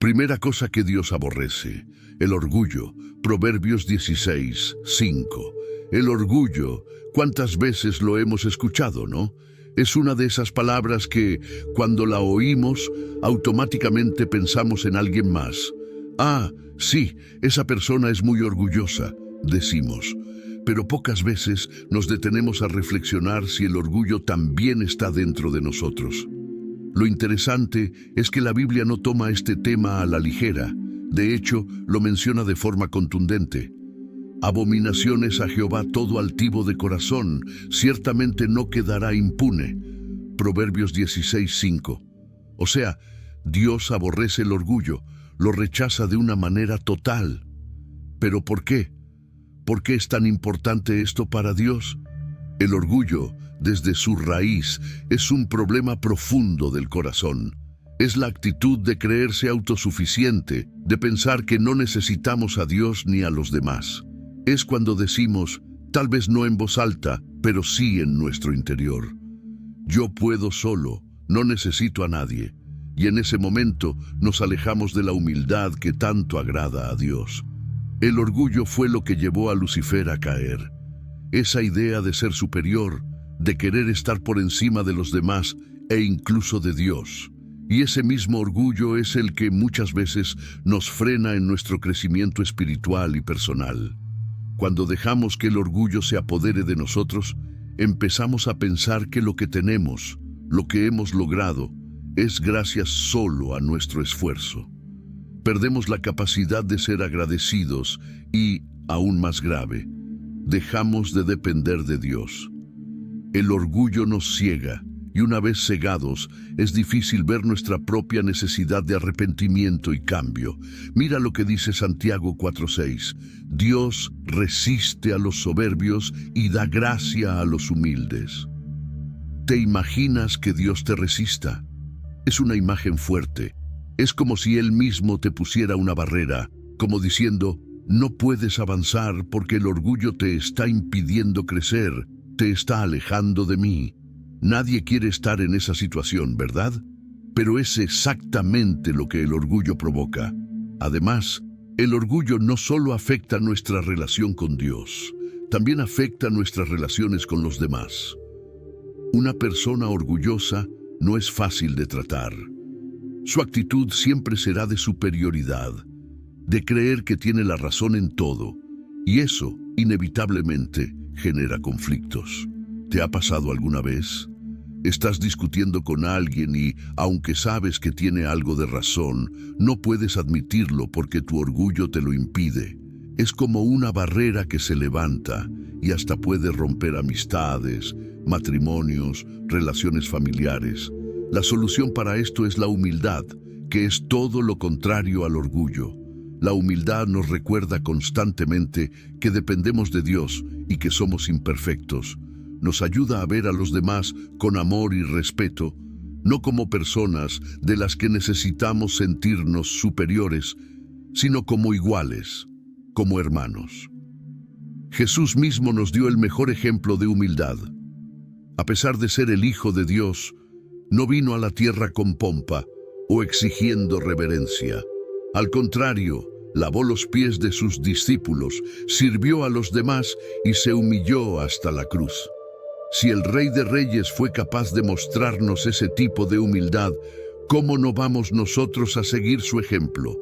Primera cosa que Dios aborrece, el orgullo. Proverbios 16:5. El orgullo, ¿cuántas veces lo hemos escuchado, no? Es una de esas palabras que, cuando la oímos, automáticamente pensamos en alguien más. Ah, sí, esa persona es muy orgullosa, decimos. Pero pocas veces nos detenemos a reflexionar si el orgullo también está dentro de nosotros. Lo interesante es que la Biblia no toma este tema a la ligera. De hecho, lo menciona de forma contundente. Abominaciones a Jehová todo altivo de corazón, ciertamente no quedará impune. Proverbios 16:5. O sea, Dios aborrece el orgullo, lo rechaza de una manera total. ¿Pero por qué? ¿Por qué es tan importante esto para Dios? El orgullo, desde su raíz, es un problema profundo del corazón. Es la actitud de creerse autosuficiente, de pensar que no necesitamos a Dios ni a los demás. Es cuando decimos, tal vez no en voz alta, pero sí en nuestro interior: yo puedo solo, no necesito a nadie. Y en ese momento nos alejamos de la humildad que tanto agrada a Dios. El orgullo fue lo que llevó a Lucifer a caer. Esa idea de ser superior, de querer estar por encima de los demás e incluso de Dios. Y ese mismo orgullo es el que muchas veces nos frena en nuestro crecimiento espiritual y personal. Cuando dejamos que el orgullo se apodere de nosotros, empezamos a pensar que lo que tenemos, lo que hemos logrado, es gracias solo a nuestro esfuerzo. Perdemos la capacidad de ser agradecidos y, aún más grave, dejamos de depender de Dios. El orgullo nos ciega, y una vez cegados, es difícil ver nuestra propia necesidad de arrepentimiento y cambio. Mira lo que dice Santiago 4:6. Dios resiste a los soberbios y da gracia a los humildes. ¿Te imaginas que Dios te resista? Es una imagen fuerte. Es como si Él mismo te pusiera una barrera, como diciendo, no puedes avanzar porque el orgullo te está impidiendo crecer, te está alejando de mí. Nadie quiere estar en esa situación, ¿verdad? Pero es exactamente lo que el orgullo provoca. Además, el orgullo no solo afecta nuestra relación con Dios, también afecta nuestras relaciones con los demás. Una persona orgullosa no es fácil de tratar. Su actitud siempre será de superioridad, de creer que tiene la razón en todo, y eso, inevitablemente, genera conflictos. ¿Te ha pasado alguna vez? Estás discutiendo con alguien y, aunque sabes que tiene algo de razón, no puedes admitirlo porque tu orgullo te lo impide. Es como una barrera que se levanta y hasta puede romper amistades, matrimonios, relaciones familiares. La solución para esto es la humildad, que es todo lo contrario al orgullo. La humildad nos recuerda constantemente que dependemos de Dios y que somos imperfectos. Nos ayuda a ver a los demás con amor y respeto, no como personas de las que necesitamos sentirnos superiores, sino como iguales, como hermanos. Jesús mismo nos dio el mejor ejemplo de humildad. A pesar de ser el Hijo de Dios, no vino a la tierra con pompa o exigiendo reverencia. Al contrario, lavó los pies de sus discípulos, sirvió a los demás y se humilló hasta la cruz. Si el Rey de Reyes fue capaz de mostrarnos ese tipo de humildad, ¿cómo no vamos nosotros a seguir su ejemplo?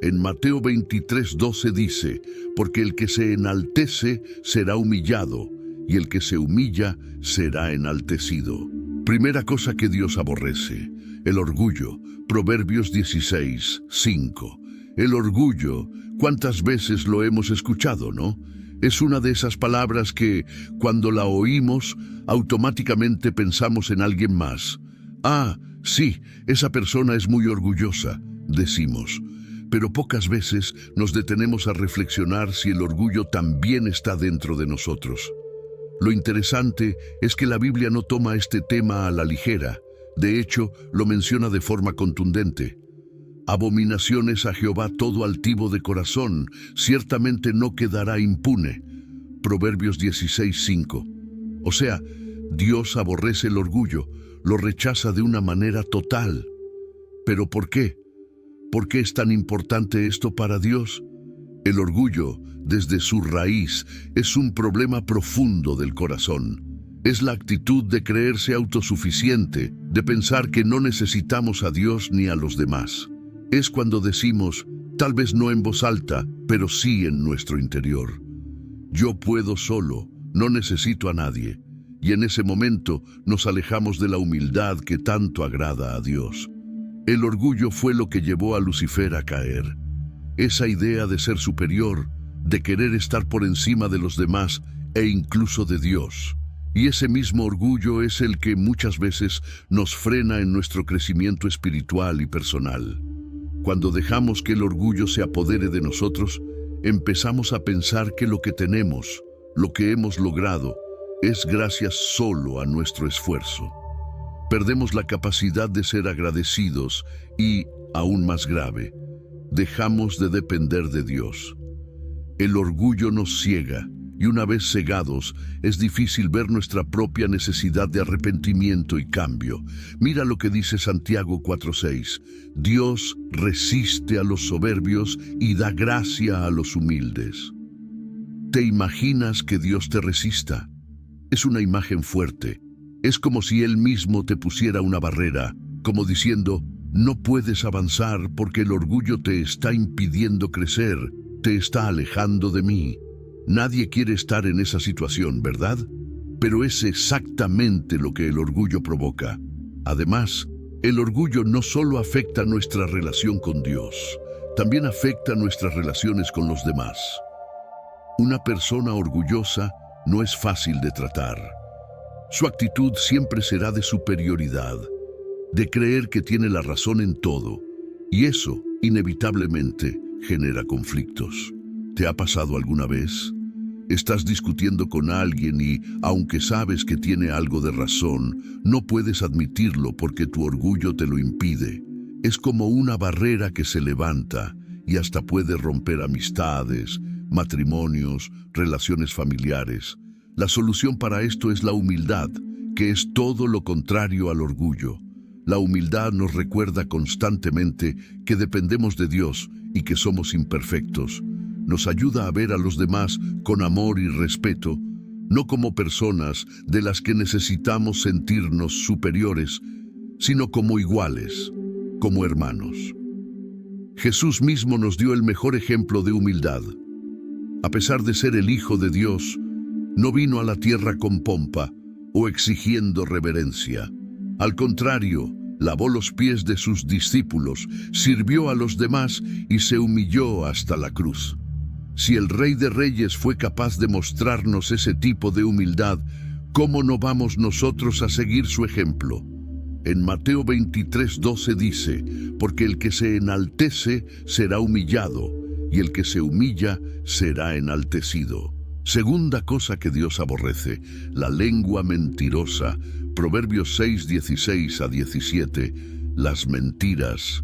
En Mateo 23:12 dice, porque el que se enaltece será humillado, y el que se humilla será enaltecido. Primera cosa que Dios aborrece, el orgullo. Proverbios 16:5. El orgullo, ¿cuántas veces lo hemos escuchado, no? Es una de esas palabras que, cuando la oímos, automáticamente pensamos en alguien más. Ah, sí, esa persona es muy orgullosa, decimos. Pero pocas veces nos detenemos a reflexionar si el orgullo también está dentro de nosotros. Lo interesante es que la Biblia no toma este tema a la ligera. De hecho, lo menciona de forma contundente. Abominaciones a Jehová todo altivo de corazón, ciertamente no quedará impune. Proverbios 16:5. O sea, Dios aborrece el orgullo, lo rechaza de una manera total. ¿Pero por qué? ¿Por qué es tan importante esto para Dios? El orgullo, desde su raíz, es un problema profundo del corazón. Es la actitud de creerse autosuficiente, de pensar que no necesitamos a Dios ni a los demás. Es cuando decimos, tal vez no en voz alta, pero sí en nuestro interior: yo puedo solo, no necesito a nadie. Y en ese momento nos alejamos de la humildad que tanto agrada a Dios. El orgullo fue lo que llevó a Lucifer a caer. Esa idea de ser superior, de querer estar por encima de los demás e incluso de Dios. Y ese mismo orgullo es el que muchas veces nos frena en nuestro crecimiento espiritual y personal. Cuando dejamos que el orgullo se apodere de nosotros, empezamos a pensar que lo que tenemos, lo que hemos logrado, es gracias solo a nuestro esfuerzo. Perdemos la capacidad de ser agradecidos y, aún más grave, dejamos de depender de Dios. El orgullo nos ciega, y una vez cegados, es difícil ver nuestra propia necesidad de arrepentimiento y cambio. Mira lo que dice Santiago 4:6. Dios resiste a los soberbios y da gracia a los humildes. ¿Te imaginas que Dios te resista? Es una imagen fuerte. Es como si Él mismo te pusiera una barrera, como diciendo, no puedes avanzar porque el orgullo te está impidiendo crecer, te está alejando de mí. Nadie quiere estar en esa situación, ¿verdad? Pero es exactamente lo que el orgullo provoca. Además, el orgullo no solo afecta nuestra relación con Dios, también afecta nuestras relaciones con los demás. Una persona orgullosa no es fácil de tratar. Su actitud siempre será de superioridad, de creer que tiene la razón en todo, y eso, inevitablemente, genera conflictos. ¿Te ha pasado alguna vez? Estás discutiendo con alguien y, aunque sabes que tiene algo de razón, no puedes admitirlo porque tu orgullo te lo impide. Es como una barrera que se levanta y hasta puede romper amistades, matrimonios, relaciones familiares. La solución para esto es la humildad, que es todo lo contrario al orgullo. La humildad nos recuerda constantemente que dependemos de Dios y que somos imperfectos. Nos ayuda a ver a los demás con amor y respeto, no como personas de las que necesitamos sentirnos superiores, sino como iguales, como hermanos. Jesús mismo nos dio el mejor ejemplo de humildad. A pesar de ser el Hijo de Dios, no vino a la tierra con pompa o exigiendo reverencia. Al contrario, lavó los pies de sus discípulos, sirvió a los demás y se humilló hasta la cruz. Si el Rey de Reyes fue capaz de mostrarnos ese tipo de humildad, ¿cómo no vamos nosotros a seguir su ejemplo? En Mateo 23:12 dice, porque el que se enaltece será humillado, y el que se humilla será enaltecido. Segunda cosa que Dios aborrece, la lengua mentirosa. Proverbios 6:16-17, las mentiras.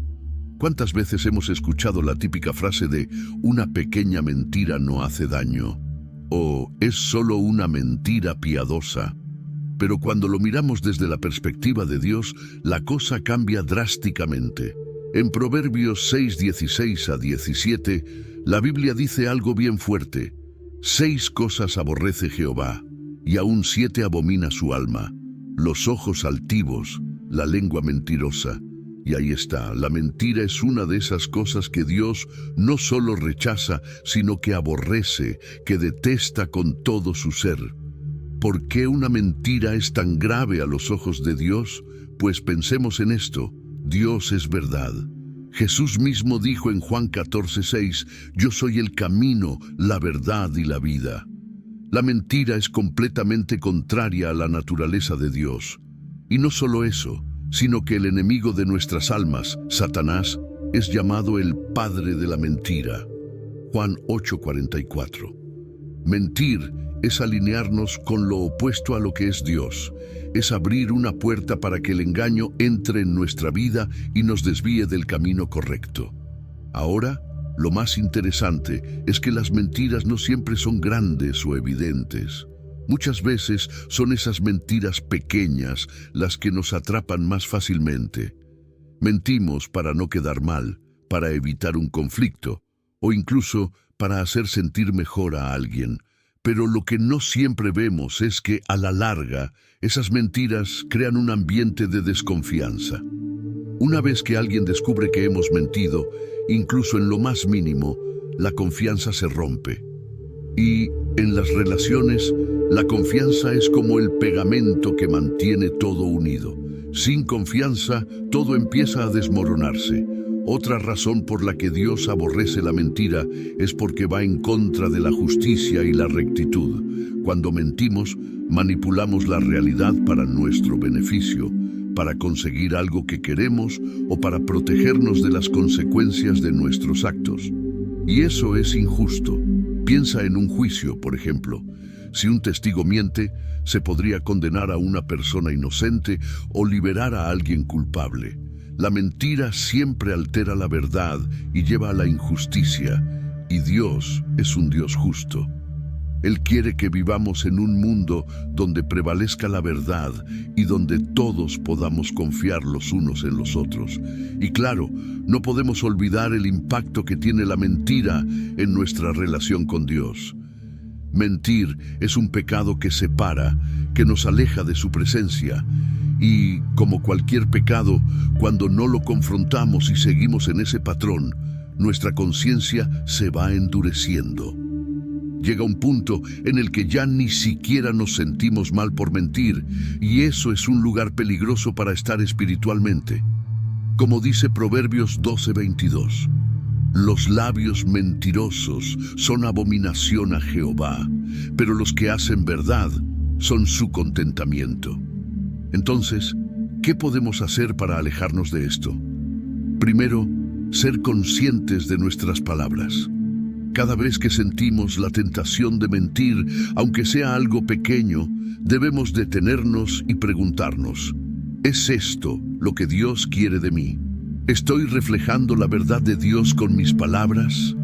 ¿Cuántas veces hemos escuchado la típica frase de una pequeña mentira no hace daño? O es solo una mentira piadosa. Pero cuando lo miramos desde la perspectiva de Dios, la cosa cambia drásticamente. En Proverbios 6:16-17, la Biblia dice algo bien fuerte. 6 cosas aborrece Jehová, y aún 7 abomina su alma: los ojos altivos, la lengua mentirosa. Y ahí está, la mentira es una de esas cosas que Dios no solo rechaza, sino que aborrece, que detesta con todo su ser. ¿Por qué una mentira es tan grave a los ojos de Dios? Pues pensemos en esto: Dios es verdad. Jesús mismo dijo en Juan 14:6, yo soy el camino, la verdad y la vida. La mentira es completamente contraria a la naturaleza de Dios. Y no solo eso, sino que el enemigo de nuestras almas, Satanás, es llamado el padre de la mentira. Juan 8:44. Mentir es alinearnos con lo opuesto a lo que es Dios. Es abrir una puerta para que el engaño entre en nuestra vida y nos desvíe del camino correcto. Ahora, lo más interesante es que las mentiras no siempre son grandes o evidentes. Muchas veces son esas mentiras pequeñas las que nos atrapan más fácilmente. Mentimos para no quedar mal, para evitar un conflicto, o incluso para hacer sentir mejor a alguien. Pero lo que no siempre vemos es que, a la larga, esas mentiras crean un ambiente de desconfianza. Una vez que alguien descubre que hemos mentido, incluso en lo más mínimo, la confianza se rompe. Y en las relaciones, la confianza es como el pegamento que mantiene todo unido. Sin confianza, todo empieza a desmoronarse. Otra razón por la que Dios aborrece la mentira es porque va en contra de la justicia y la rectitud. Cuando mentimos, manipulamos la realidad para nuestro beneficio, para conseguir algo que queremos o para protegernos de las consecuencias de nuestros actos. Y eso es injusto. Piensa en un juicio, por ejemplo. Si un testigo miente, se podría condenar a una persona inocente o liberar a alguien culpable. La mentira siempre altera la verdad y lleva a la injusticia, y Dios es un Dios justo. Él quiere que vivamos en un mundo donde prevalezca la verdad y donde todos podamos confiar los unos en los otros. Y claro, no podemos olvidar el impacto que tiene la mentira en nuestra relación con Dios. Mentir es un pecado que separa, que nos aleja de su presencia. Y, como cualquier pecado, cuando no lo confrontamos y seguimos en ese patrón, nuestra conciencia se va endureciendo. Llega un punto en el que ya ni siquiera nos sentimos mal por mentir, y eso es un lugar peligroso para estar espiritualmente. Como dice Proverbios 12:22, los labios mentirosos son abominación a Jehová, pero los que hacen verdad son su contentamiento. Entonces, ¿qué podemos hacer para alejarnos de esto? Primero, ser conscientes de nuestras palabras. Cada vez que sentimos la tentación de mentir, aunque sea algo pequeño, debemos detenernos y preguntarnos, ¿es esto lo que Dios quiere de mí? ¿Estoy reflejando la verdad de Dios con mis palabras?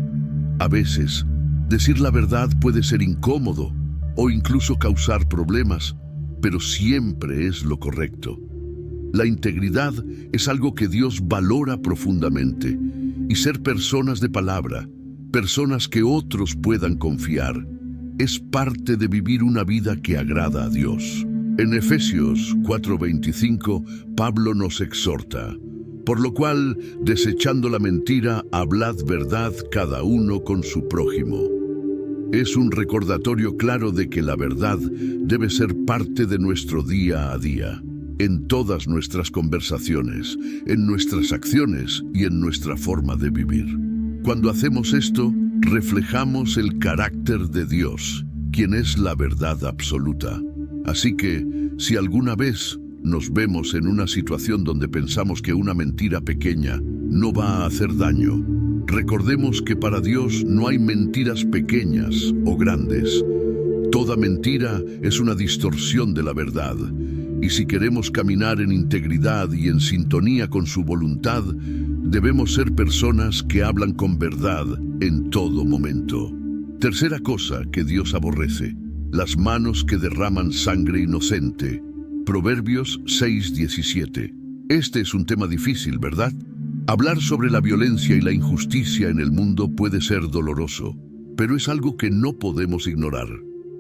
A veces, decir la verdad puede ser incómodo o incluso causar problemas, pero siempre es lo correcto. La integridad es algo que Dios valora profundamente, y ser personas de palabra, personas que otros puedan confiar, es parte de vivir una vida que agrada a Dios. En Efesios 4:25, Pablo nos exhorta, por lo cual, desechando la mentira, hablad verdad cada uno con su prójimo. Es un recordatorio claro de que la verdad debe ser parte de nuestro día a día, en todas nuestras conversaciones, en nuestras acciones y en nuestra forma de vivir. Cuando hacemos esto, reflejamos el carácter de Dios, quien es la verdad absoluta. Así que, si alguna vez nos vemos en una situación donde pensamos que una mentira pequeña no va a hacer daño, recordemos que para Dios no hay mentiras pequeñas o grandes. Toda mentira es una distorsión de la verdad. Y si queremos caminar en integridad y en sintonía con su voluntad, debemos ser personas que hablan con verdad en todo momento. Tercera cosa que Dios aborrece: las manos que derraman sangre inocente. Proverbios 6:17. Este es un tema difícil, ¿verdad? Hablar sobre la violencia y la injusticia en el mundo puede ser doloroso, pero es algo que no podemos ignorar.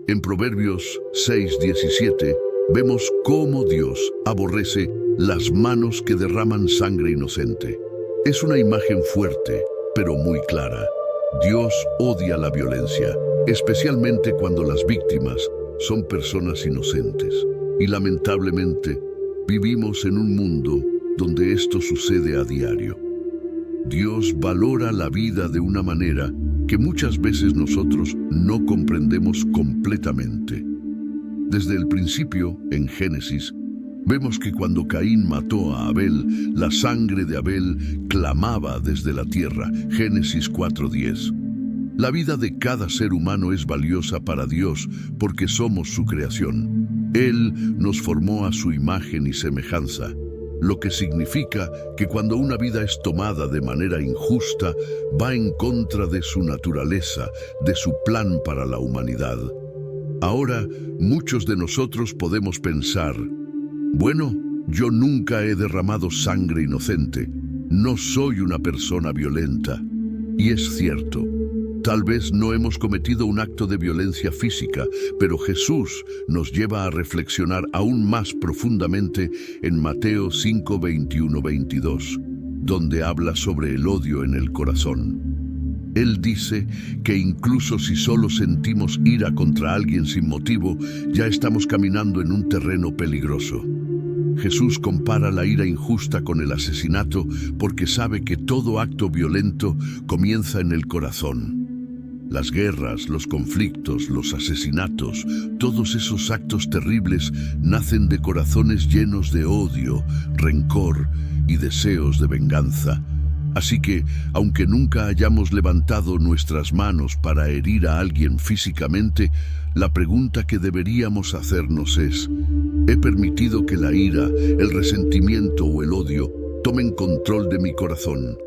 En Proverbios 6:17 vemos cómo Dios aborrece las manos que derraman sangre inocente. Es una imagen fuerte, pero muy clara. Dios odia la violencia, especialmente cuando las víctimas son personas inocentes. Y lamentablemente, vivimos en un mundo donde esto sucede a diario. Dios valora la vida de una manera que muchas veces nosotros no comprendemos completamente. Desde el principio, en Génesis, vemos que cuando Caín mató a Abel, la sangre de Abel clamaba desde la tierra. Génesis 4:10. La vida de cada ser humano es valiosa para Dios porque somos su creación. Él nos formó a su imagen y semejanza, lo que significa que cuando una vida es tomada de manera injusta, va en contra de su naturaleza, de su plan para la humanidad. Ahora, muchos de nosotros podemos pensar, bueno, yo nunca he derramado sangre inocente, no soy una persona violenta. Y es cierto, tal vez no hemos cometido un acto de violencia física, pero Jesús nos lleva a reflexionar aún más profundamente en Mateo 5, 21-22, donde habla sobre el odio en el corazón. Él dice que incluso si solo sentimos ira contra alguien sin motivo, ya estamos caminando en un terreno peligroso. Jesús compara la ira injusta con el asesinato porque sabe que todo acto violento comienza en el corazón. Las guerras, los conflictos, los asesinatos, todos esos actos terribles nacen de corazones llenos de odio, rencor y deseos de venganza. Así que, aunque nunca hayamos levantado nuestras manos para herir a alguien físicamente, la pregunta que deberíamos hacernos es: ¿he permitido que la ira, el resentimiento o el odio tomen control de mi corazón?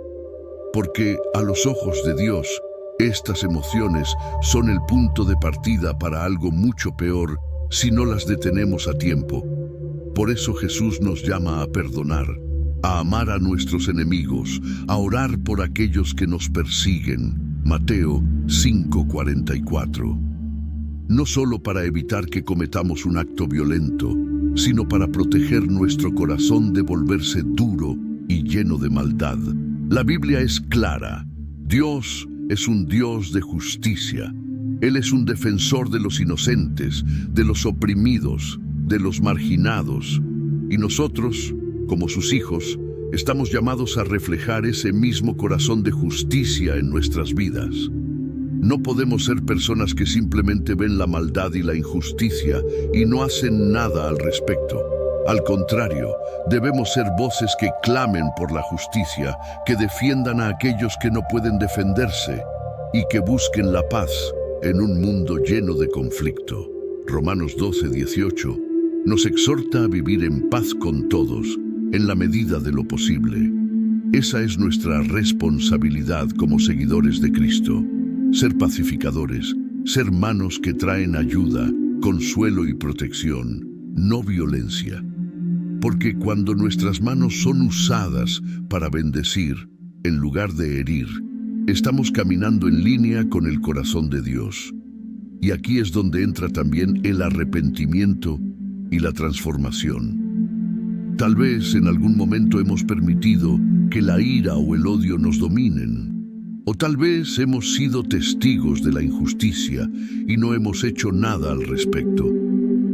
Porque, a los ojos de Dios, estas emociones son el punto de partida para algo mucho peor si no las detenemos a tiempo. Por eso Jesús nos llama a perdonar, a amar a nuestros enemigos, a orar por aquellos que nos persiguen. Mateo 5:44. No solo para evitar que cometamos un acto violento, sino para proteger nuestro corazón de volverse duro y lleno de maldad. La Biblia es clara. Dios es un Dios de justicia. Él es un defensor de los inocentes, de los oprimidos, de los marginados. Y nosotros, como sus hijos, estamos llamados a reflejar ese mismo corazón de justicia en nuestras vidas. No podemos ser personas que simplemente ven la maldad y la injusticia y no hacen nada al respecto. Al contrario, debemos ser voces que clamen por la justicia, que defiendan a aquellos que no pueden defenderse y que busquen la paz en un mundo lleno de conflicto. Romanos 12:18 nos exhorta a vivir en paz con todos, en la medida de lo posible. Esa es nuestra responsabilidad como seguidores de Cristo. Ser pacificadores, ser manos que traen ayuda, consuelo y protección, no violencia. Porque cuando nuestras manos son usadas para bendecir, en lugar de herir, estamos caminando en línea con el corazón de Dios. Y aquí es donde entra también el arrepentimiento y la transformación. Tal vez en algún momento hemos permitido que la ira o el odio nos dominen. O tal vez hemos sido testigos de la injusticia y no hemos hecho nada al respecto.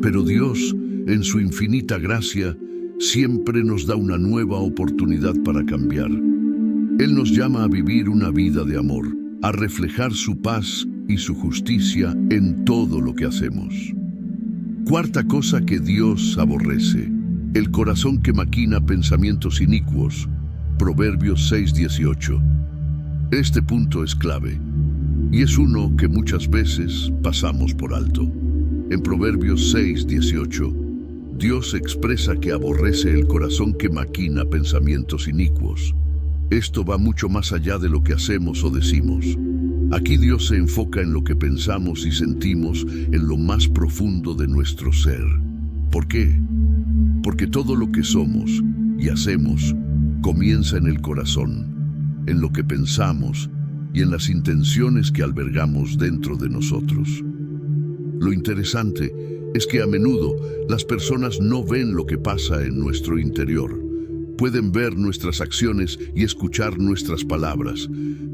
Pero Dios, en su infinita gracia, siempre nos da una nueva oportunidad para cambiar. Él nos llama a vivir una vida de amor, a reflejar su paz y su justicia en todo lo que hacemos. Cuarta cosa que Dios aborrece: el corazón que maquina pensamientos inicuos. Proverbios 6:18. Este punto es clave, y es uno que muchas veces pasamos por alto. En Proverbios 6:18, Dios expresa que aborrece el corazón que maquina pensamientos inicuos. Esto va mucho más allá de lo que hacemos o decimos. Aquí Dios se enfoca en lo que pensamos y sentimos, en lo más profundo de nuestro ser. ¿Por qué? Porque todo lo que somos y hacemos comienza en el corazón, en lo que pensamos y en las intenciones que albergamos dentro de nosotros. Lo interesante es que a menudo las personas no ven lo que pasa en nuestro interior. Pueden ver nuestras acciones y escuchar nuestras palabras,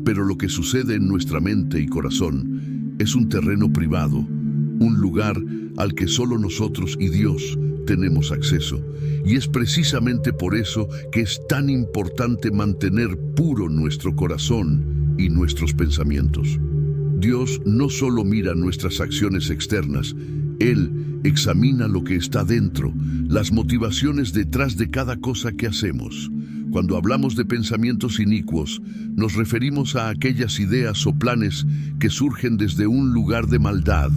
pero lo que sucede en nuestra mente y corazón es un terreno privado, un lugar al que solo nosotros y Dios tenemos acceso. Y es precisamente por eso que es tan importante mantener puro nuestro corazón y nuestros pensamientos. Dios no solo mira nuestras acciones externas, Él examina lo que está dentro, las motivaciones detrás de cada cosa que hacemos. Cuando hablamos de pensamientos inicuos, nos referimos a aquellas ideas o planes que surgen desde un lugar de maldad,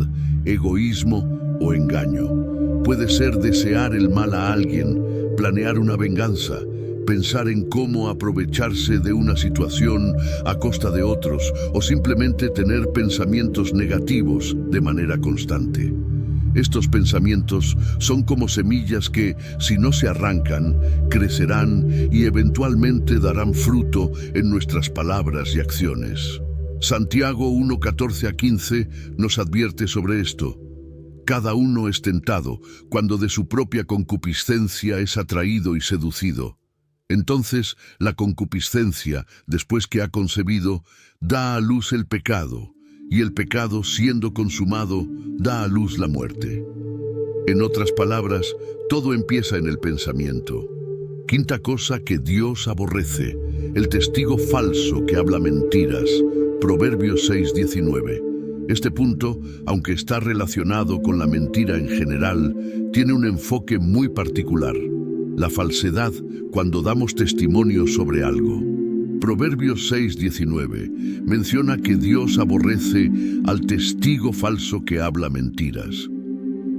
egoísmo o engaño. Puede ser desear el mal a alguien, planear una venganza, pensar en cómo aprovecharse de una situación a costa de otros, o simplemente tener pensamientos negativos de manera constante. Estos pensamientos son como semillas que, si no se arrancan, crecerán y eventualmente darán fruto en nuestras palabras y acciones. Santiago 1:14-15 nos advierte sobre esto. Cada uno es tentado cuando de su propia concupiscencia es atraído y seducido. Entonces, la concupiscencia, después que ha concebido, da a luz el pecado, y el pecado, siendo consumado, da a luz la muerte. En otras palabras, todo empieza en el pensamiento. Quinta cosa que Dios aborrece: el testigo falso que habla mentiras. Proverbios 6:19. Este punto, aunque está relacionado con la mentira en general, tiene un enfoque muy particular: la falsedad cuando damos testimonio sobre algo. Proverbios 6:19 menciona que Dios aborrece al testigo falso que habla mentiras.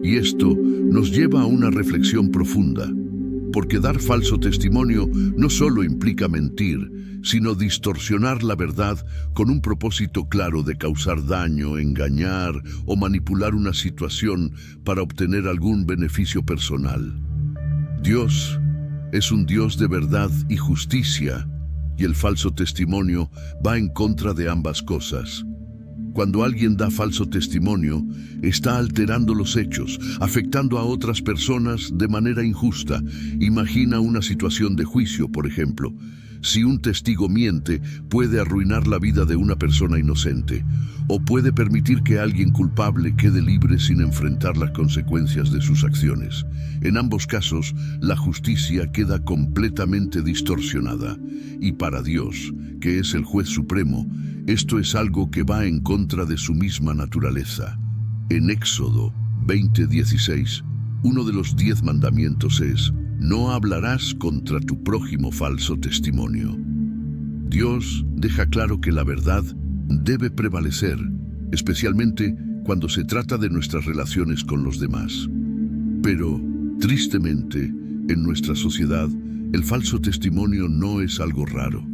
Y esto nos lleva a una reflexión profunda, porque dar falso testimonio no solo implica mentir, sino distorsionar la verdad con un propósito claro de causar daño, engañar o manipular una situación para obtener algún beneficio personal. Dios es un Dios de verdad y justicia, y el falso testimonio va en contra de ambas cosas. Cuando alguien da falso testimonio, está alterando los hechos, afectando a otras personas de manera injusta. Imagina una situación de juicio, por ejemplo. Si un testigo miente, puede arruinar la vida de una persona inocente, o puede permitir que alguien culpable quede libre sin enfrentar las consecuencias de sus acciones. En ambos casos, la justicia queda completamente distorsionada, y para Dios, que es el juez supremo, esto es algo que va en contra de su misma naturaleza. En Éxodo 20:16, uno de los 10 mandamientos es: no hablarás contra tu prójimo falso testimonio. Dios deja claro que la verdad debe prevalecer, especialmente cuando se trata de nuestras relaciones con los demás. Pero, tristemente, en nuestra sociedad, el falso testimonio no es algo raro.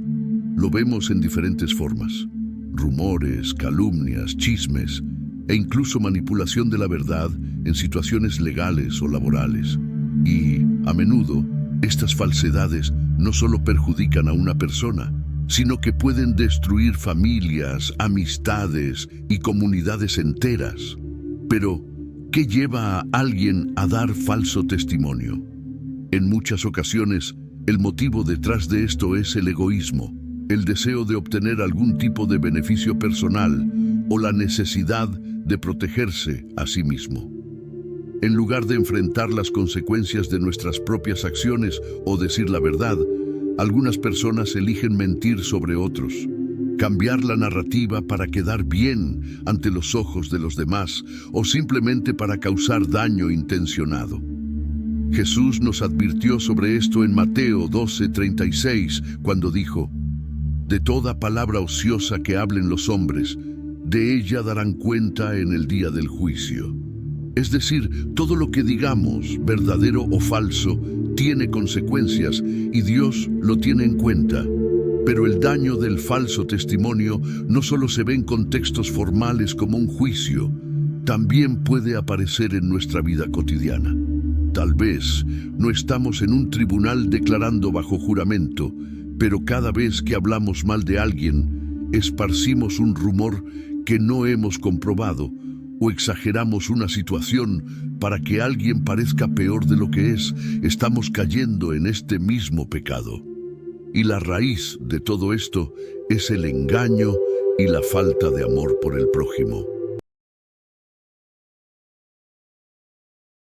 Lo vemos en diferentes formas: rumores, calumnias, chismes e incluso manipulación de la verdad en situaciones legales o laborales. Y, a menudo, estas falsedades no solo perjudican a una persona, sino que pueden destruir familias, amistades y comunidades enteras. Pero, ¿qué lleva a alguien a dar falso testimonio? En muchas ocasiones, el motivo detrás de esto es el egoísmo, el deseo de obtener algún tipo de beneficio personal o la necesidad de protegerse a sí mismo. En lugar de enfrentar las consecuencias de nuestras propias acciones o decir la verdad, algunas personas eligen mentir sobre otros, cambiar la narrativa para quedar bien ante los ojos de los demás o simplemente para causar daño intencionado. Jesús nos advirtió sobre esto en Mateo 12:36, cuando dijo: de toda palabra ociosa que hablen los hombres, de ella darán cuenta en el día del juicio. Es decir, todo lo que digamos, verdadero o falso, tiene consecuencias y Dios lo tiene en cuenta. Pero el daño del falso testimonio no solo se ve en contextos formales como un juicio, también puede aparecer en nuestra vida cotidiana. Tal vez no estamos en un tribunal declarando bajo juramento, pero cada vez que hablamos mal de alguien, esparcimos un rumor que no hemos comprobado, o exageramos una situación para que alguien parezca peor de lo que es. Estamos cayendo en este mismo pecado. Y la raíz de todo esto es el engaño y la falta de amor por el prójimo.